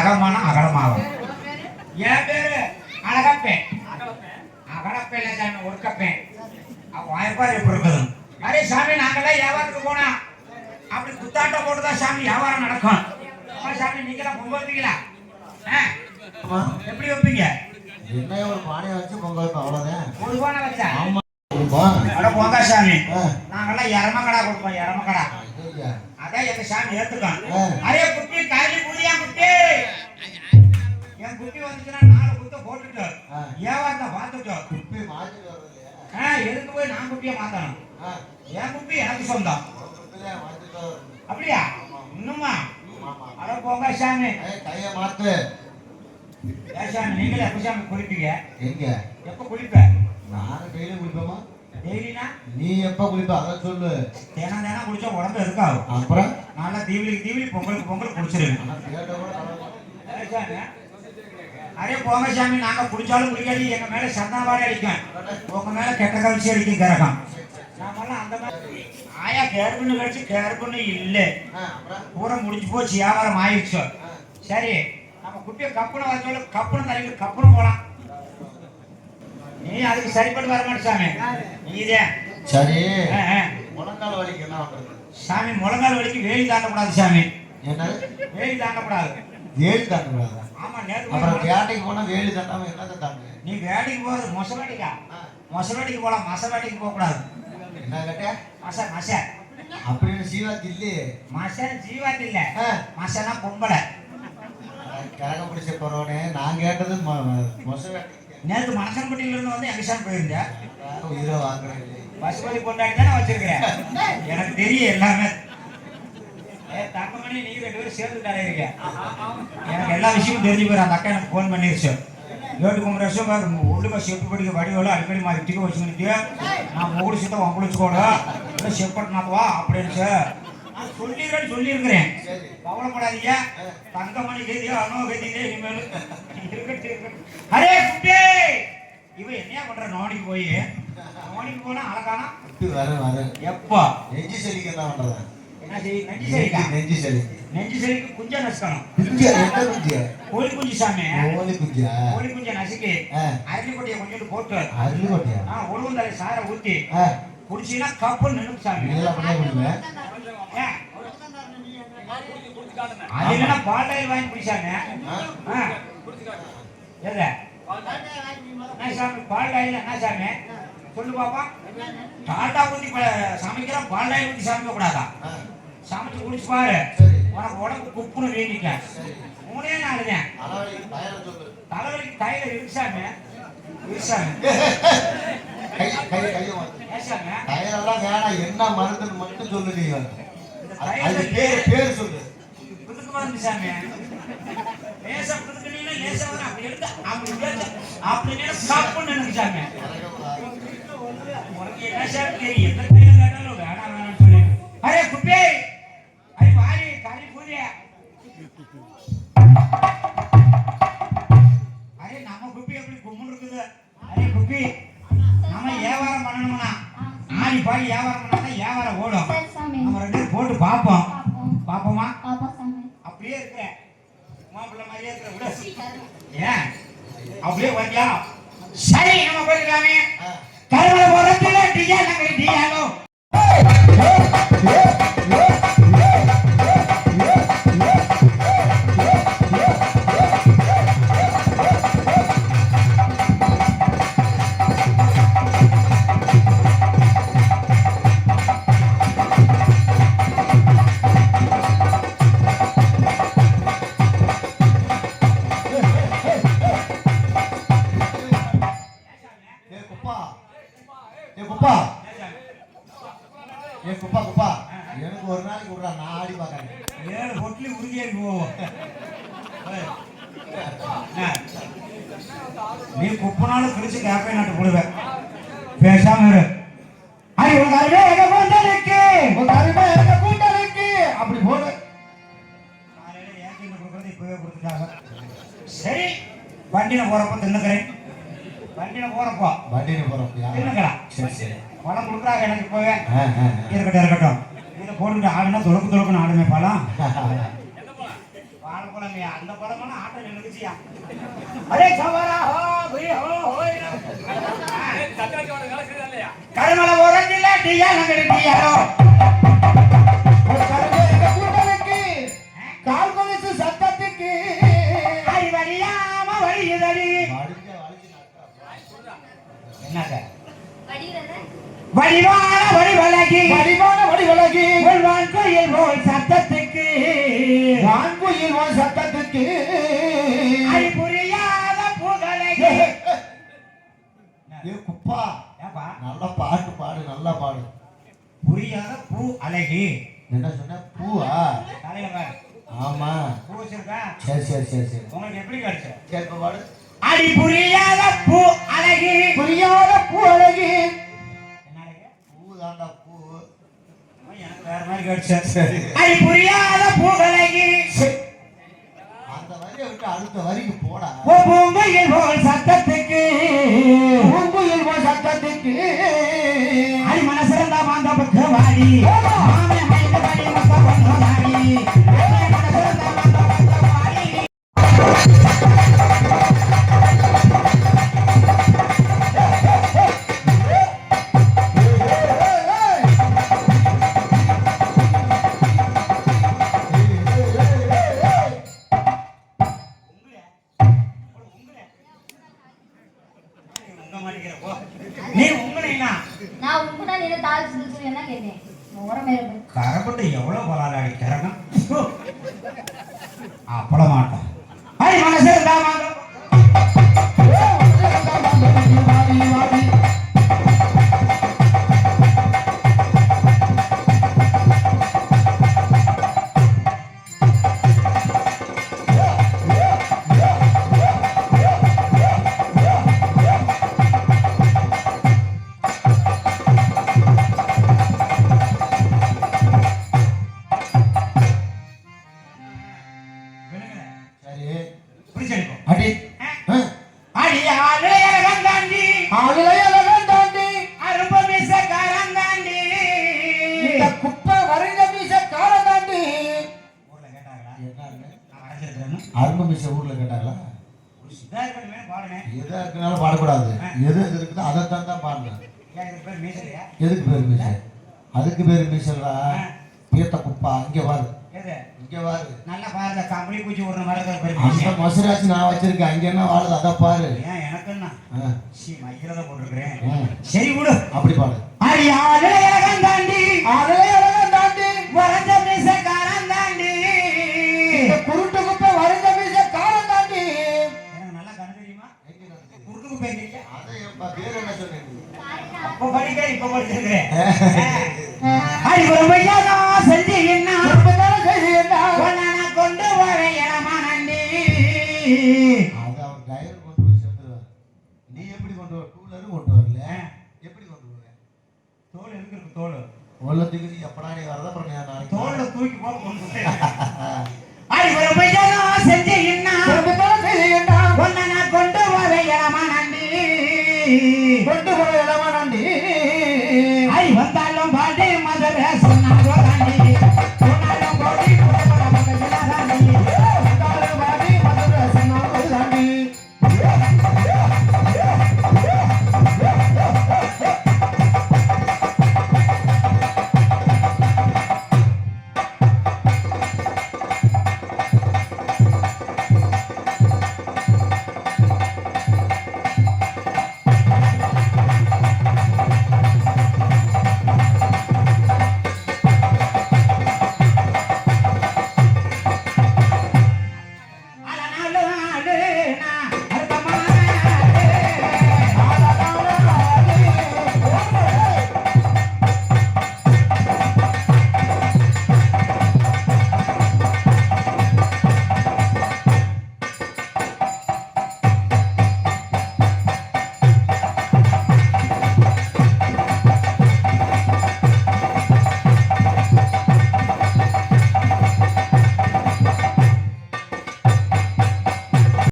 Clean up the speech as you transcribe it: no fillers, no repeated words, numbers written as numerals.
அகமான அகலமாகும். என் பேரு அழகப்பேன். அகலப்பேன் இல்லை சாமி, ஒடுக்கப்பேன். வாய்ப்பாடு எப்படி இருக்குது? அரே சாமி, நாங்களாம் வியாபாரத்துக்கு போனா அப்படி குத்தாட்டம் போட்டுதான் சாமி வியாபாரம் நடக்கும். சாமி நீங்களாம் பொங்கல் வைப்பீங்களா? எப்படி வைப்பீங்க? என்ன ஒரு பானையை வச்சு பொங்கல் வைப்போம், அவ்வளவுதான். ஒரு பானை வச்சா? ஆமா. போங்க சாமி, நாங்கெல்லாம் எரமக்கடா கொடுப்போம். எரமக்கடா அதான் எங்க சாமி ஏத்துக்கோம். அரே குட்டி காலி புதியா குட்டி, என் குட்டி வந்துச்சுன்னா 4 குத்த போட்டுட்டு வியாபாரத்தை பார்த்துட்டோம். குப்பி மாத்தி வருது. எதுக்கு போய் நான் குட்டியை மாத்தணும்? என் குட்டி எனக்கு சொந்தம். அப்படியா? இன்னுமா? அட போங்க சாமி, கையை மாத்து. சாமி நீங்களே எப்ப சாமி குளிப்பீங்க? எங்க எப்ப குளிப்ப? நாங்க டெய்லி குளிப்போமா? டெய்லினா நீ எப்ப குளிப்ப அதை சொல்லு. தினம் தினம் குளிச்சா உடம்பு இருக்காது. அப்புறம் நல்லா தீவிலி பொங்கலுக்கு பொங்கல் குடிச்சிருங்க. அரே போங்க சாமி, நாங்க குடிச்சாலும் குடிக்காது எங்க மேல சந்தாபாடு அடிக்கும், உங்க மேல கெட்ட கவிச்சி அடிக்கும் கிரகம். நாமெல்லாம் அந்த மாதிரி ஆயா கேர்புன்னு கழிச்சு கேர்புன்னு இல்லை, பூரா முடிஞ்சு போச்சு, வியாபாரம் ஆயிடுச்சு. சரி, நம்ம குட்டியை கப்புன்னு வர சொல்ல, கப்புன்னு தரையில கப்புன்னு போலாம். நீ அதுக்கு சரிப்பட்டு வர மாட்டே சாமி. நீதே சரி. முழங்கால் வலிக்கு என்ன பண்றது சாமி? முழங்கால் வலிக்கு வேலி தாண்டக்கூடாது சாமி. என்ன வேலி தாண்டக்கூடாது? வேலி தாண்டக்கூடாது? ஆமா. நேற்று அப்புறம் வேட்டைக்கு போனா வேலி தாண்டாம என்னத்தை தாண்டு? நீ வேட்டைக்கு போறது மொசவாட்டிக்கா? மொசவாட்டிக்கு போலாம், மசவாட்டிக்கு போக கூடாது. என்ன கேட்ட? மச அப்படின்னு சீவாத்தி இல்லையே. மசன் ஜீவாத்தி இல்ல, மசனா பொம்பளை. கரகம் பிடிச்ச போறவனே நான் கேட்டது மொசவாட்டி. நேற்று மனசன்பட்டியில இருந்து வந்து எங்கசாமி போயிருந்தேன். உயிரை வாங்குறேன். பசுபதி கொண்டாடி தானே வச்சிருக்கிறேன், எனக்கு தெரியும் எல்லாமே. தங்கமணி நீங்க 2 பேரும் சேர்ந்து தலையிருக்க, எனக்கு எல்லா விஷயமும் தெரிஞ்சு போயிரு. அந்த அக்கா எனக்கு ஃபோன் பண்ணிருச்சு. 7 உள்ளுக்க செப்பு படிக்க வடிவெல்லாம் அடிக்கடி மாதிரி டிக்க வச்சுக்கிட்டு நான் மூடு சுத்த ஒம்பளிச்சுக்கோடு இல்லை செப்பட்டினாக்குவா அப்படின்னு சொல்லியிருக்கிறேன். கவலைப்படாதீங்க, தங்கமணி கேதியோ அனோ கேதியோ இனிமேல் இருக்கட்டும். அரே குட்டி, இவன் என்னையா பண்ற? நோடிக்கு போனா அழகானா வர எப்போ நெஞ்சு செலிக்கு என்ன பண்றதா? என்ன செய்ய? நெஞ்சு செலிக்கு குஞ்சா நசுக்கணும். கோழி குஞ்சு சாமி, கோழி குஞ்ச நசுக்கி அருளிக்கொட்டியை கொஞ்சம் போட்டு உழுவுந்தலை சாரை ஊத்தி குடிச்சீங்கன்னா கப்பு நின்று சாமி. அது என்ன பால்டாயில் வாங்கி குடிச்சாங்க? என்ன சாமி பால்டாயில்? என்ன சாமி சொல்லு பாப்பா. டாட்டா ஊத்தி சமைக்கிற பால்டாயில் ஊத்தி சமைக்க கூடாதா? சமைச்சு குடிச்சு பாரு, உனக்கு உடம்பு குப்புன்னு வேண்டிக்க. 3 நாளுங்க தலைவலிக்கு தைல இருசாமி. என்ன மருந்துன்னு மட்டும் சொல்லுறீங்க. பேர் சொல்லு. புதுக்கு மருந்து சாமி. லேசா புதுக்குனீங்க, லேசா வர அப்படி எடுத்து அப்படி பேச அப்படி சாப்பிடணும் எனக்கு சாமி. உனக்கு என்ன சாமி தெரியும்? எந்த தைல கேட்டாலும் வேணாம் சொல்லி. அரே குப்பே, அரே வாரி காலி பூரியா. அரே நம்ம குப்பி எப்படி கும்முன்னு இருக்குது? அரே குப்பி, நம்ம வியாபாரம் பண்ணணும்னா ஆடி பாடி வியாபாரம் பண்ணா வியாபாரம் ஓடும். நம்ம 2 பேரும் போட்டு பார்ப்போம். பாப்போமா? அப்படியே இருக்க மாப்பிள்ள மாதிரியே இருக்க விட. ஏன் அப்படியே வந்தியா? சரி, நம்ம போயிருக்காமே. கருவளை போறதுல டியா நகரி டியாலோ. எனக்கு ஒரு நாளைக்கு விடுறா, நான் ஆடி பார்க்கறேன். 7 பொட்லி உறுதியா போவோம். நீ குப்பனாலும் கிழிச்சு கேப்பை நாட்டு போடுவேன். பேசாம இரு. ஐ உங்க அருமே எங்க கூட்டலுக்கு, உங்க அருமே எங்க கூட்டலுக்கு அப்படி போடு. காலையில ஏன் கொடுக்கறது இப்பவே கொடுத்துட்டாங்க. சரி, வண்டியில போறப்ப தின்னுக்கிறேன். வண்டியில போறப்போ தின்னுக்கலாம். சரி சரி, பழம் கொடுக்குறாங்க எனக்கு இப்பவே. இருக்கட்டும் இதை போட்டுக்கிட்டு ஆடுனா துளக்கு துளக்குன்னு ஆடுமே பழம். பழமையா அந்த பழமெல்லாம் ஆட்டம் நின்றுச்சியா அரே சவரா ஹோ பி ஹோ ஹோய் கருமல ஓரஞ்சில டியா நங்கடி டியாரோ ஒரு கருங்க கூட்டலுக்கு கால் கொலுசு சத்தத்துக்கு ஐ வரியாம வரியுதடி என்னங்க வடிவான வடிவலகி வான் கோயில் போல் சத்தத்துக்கு வான்குயில் வான் சத்தத்துக்கு ஐ புரியாத புகழகி ஏ குப்பா ஏப்பா நல்ல பாட்டு பாடு நல்லா பாடு புரியாத பூ அழகி என்ன சொன்ன பூவா தலையில பாரு ஆமா பூ வச்சிருக்கா சரி சரி சரி சரி உங்களுக்கு எப்படி கிடைச்ச சரி இப்ப பாடு அடி புரியாத பூ அழகி புரியாத பூ அழகி என்ன அழகு பூ தாண்டா பூ எனக்கு வேற மாதிரி கிடைச்ச சரி அடி புரியாத பூ அழகி அந்த வரியை விட்டு அடுத்த வரிக்கு போடா ஓ பூங்கையில் போல் சத்தத்துக்கு பூங்குயில் போல் சத்தத்துக்கு அடி மனசிறந்த மாந்த பக்க வாடி மாமே மைந்த வாடி மக்க பண்ண வாடி மனசிறந்த மாந்த பக்க வாடி நீ உங்களைனா நான் உங்கடா நீ தாள் சிந்து என்ன கேட்டேன் உரமே கரப்பட்டு எவ்வளவு போலாடி கரகம் அப்பள மாட்டோம் ஐ மனசிறந்த மாந்த சரி பிடிச்சிருக்கோம் அடி அடி ஆலயம் தாண்டி ஆளுநர் தாண்டி அரும்ப மிச காரந்தாண்டி இந்த குப்பை வரைஞ்ச மீச கார தாண்டி ஊர்ல கேட்டாங்களா என்னன்னு நான் அடைஞ்சிருக்கிறேன்னு அரும்பு மீச ஊர்ல கேட்டாங்களா ஒரு சித்தாரி பண்ணுமே பாடுனேன் எதா இருக்குனாலும் பாடக்கூடாது எது எது இருக்குதோ அதைத்தான் தான் பாடணும் ஏன் இதுக்கு பேர் மீசலையா எதுக்கு பேர் மீச அதுக்கு பேர் மீசல்டா பீத்த குப்பா இங்க வாரு எது இங்க வாரு நல்லா பாருங்க கம்பளி பூச்சி ஒரு மரத்துல பேர் அந்த மீசை மசுராச்சு நான் வச்சிருக்கேன் அங்க என்ன வாழுது அதை பாரு ஏன் எனக்குன்னா ஆ, சி மைக்கிறத போட்டிருக்கிறேன் ம். சரி விடு அப்படி பாடு அடி ஆலயம் தாண்டி ஆளுநர் தாண்டி வரைஞ்ச மிச காரந்தாண்டி இந்த குருட்டு குப்பை வரைஞ்ச மீச கார தாண்டி எனக்கு நல்லா கண்ணு தெரியுமா குறுக்கு பேர் இல்லையா அதை எப்ப பேர் என்ன சொன்னீங்க அப்ப படிக்கிறேன் இப்ப படிச்சிருக்கிறேன் அடி ஒரு மையா செஞ்சு என்ன உன்னை கொண்டு வர இளமானண்டி அது அவர் டிரைவர் கொண்டு போய் சேர்த்துருவார் நீ எப்படி கொண்டு வர டூ வீலரும் கொண்டு வரல எப்படி கொண்டு வர தோல் எதுக்கு இருக்கு தோல் உள்ளத்துக்கு நீ எப்படா நீ வரத அப்புறம் நான் நாளைக்கு தோல்ல தூக்கி போக கொண்டு அடி ஒரு மையா